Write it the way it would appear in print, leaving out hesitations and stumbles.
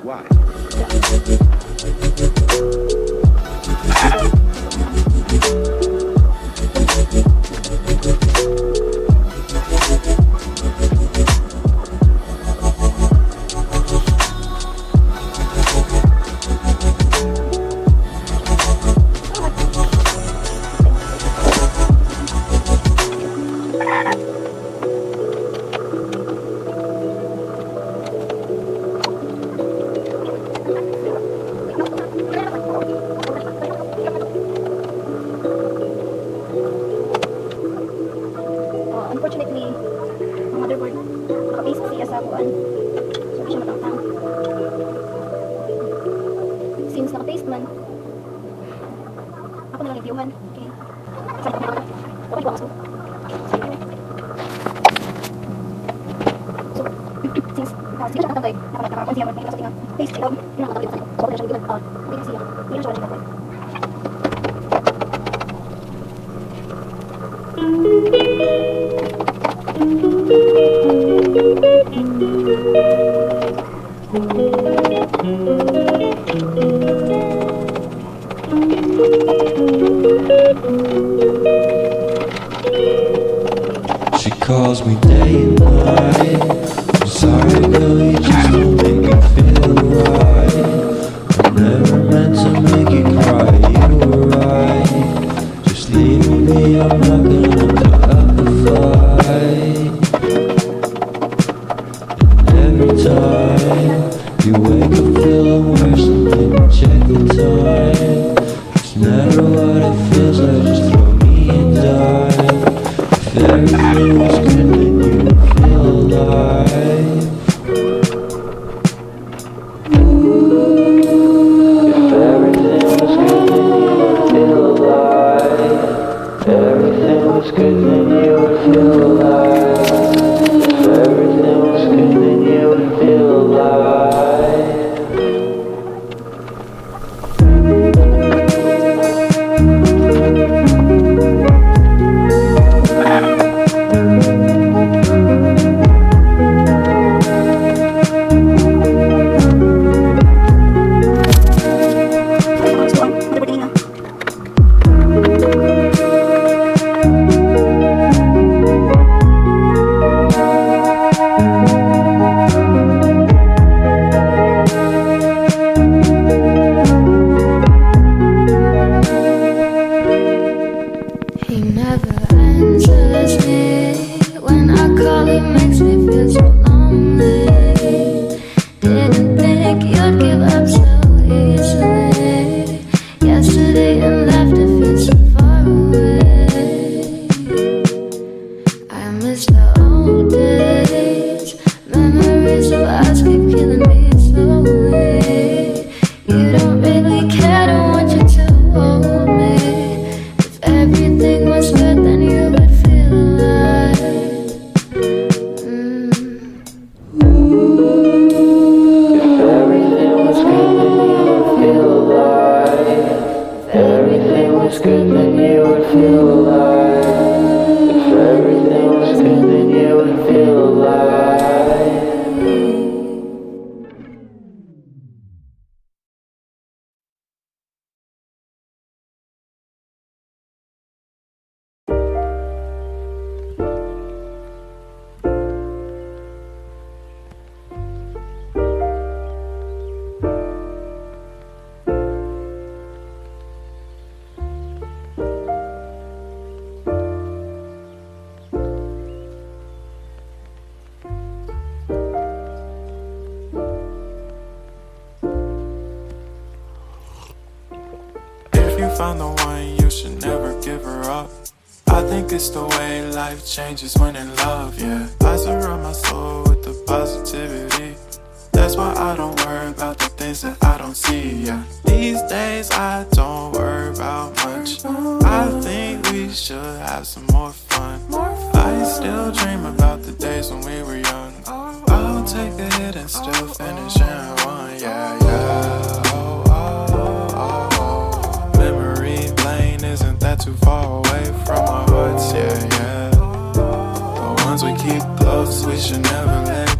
Why? Unfortunately, ang motherboard, naka-paste siya sa kuan. So, di siya matangtang. Since naka-paste man, ako nalang reviewhan. Okay. Saan ko nalang? Okay, buwangas ko. So, since, hindi siya nakatangtay, naka-paste siya, may nasa tinga, paste, ikaw, hindi na nakatangtay. So, ako na siya reviewhan. Hindi na siya, hindi na siya nakatangtay. She calls me day and night. I'm sorry, girl, you just don't make me feel right. I never meant to make you cry, you were right. Just leave me be, I'm not gonna put up a fight. And every time you wake up feeling worse, and then you check the time. It's never what it feels like, just throw me a dime. If everything was good, then you would feel alive. If everything was good, then you would feel alive. If everything was good, then you would feel alive. If everything was good, then you would feel alive. He never answers me. When I call, he makes me feel so lonely. Didn't think you'd give up so easily. Yesterday and left, it feels so far away. I miss the old days. Memories of us keep killing me slowly. You don't really care, don't want you to hold me. If everything was good, then you would feel alive. If everything was good, then you would feel alive. If everything was good, then you would feel alive. If everything was good, then you would feel alive. If you find the one, you should never give her up. I think it's the way life changes when in love, yeah. I surround my soul with the positivity. That's why I don't worry about the things that I don't see, yeah. These days I don't worry about much. I think we should have some more fun. I still dream about the days when we were young. I'll take a hit and still finish in one, yeah, yeah. Oh, oh, oh, oh. Memory lane isn't that too far away from our hearts, yeah, yeah. The ones we keep close, we should never let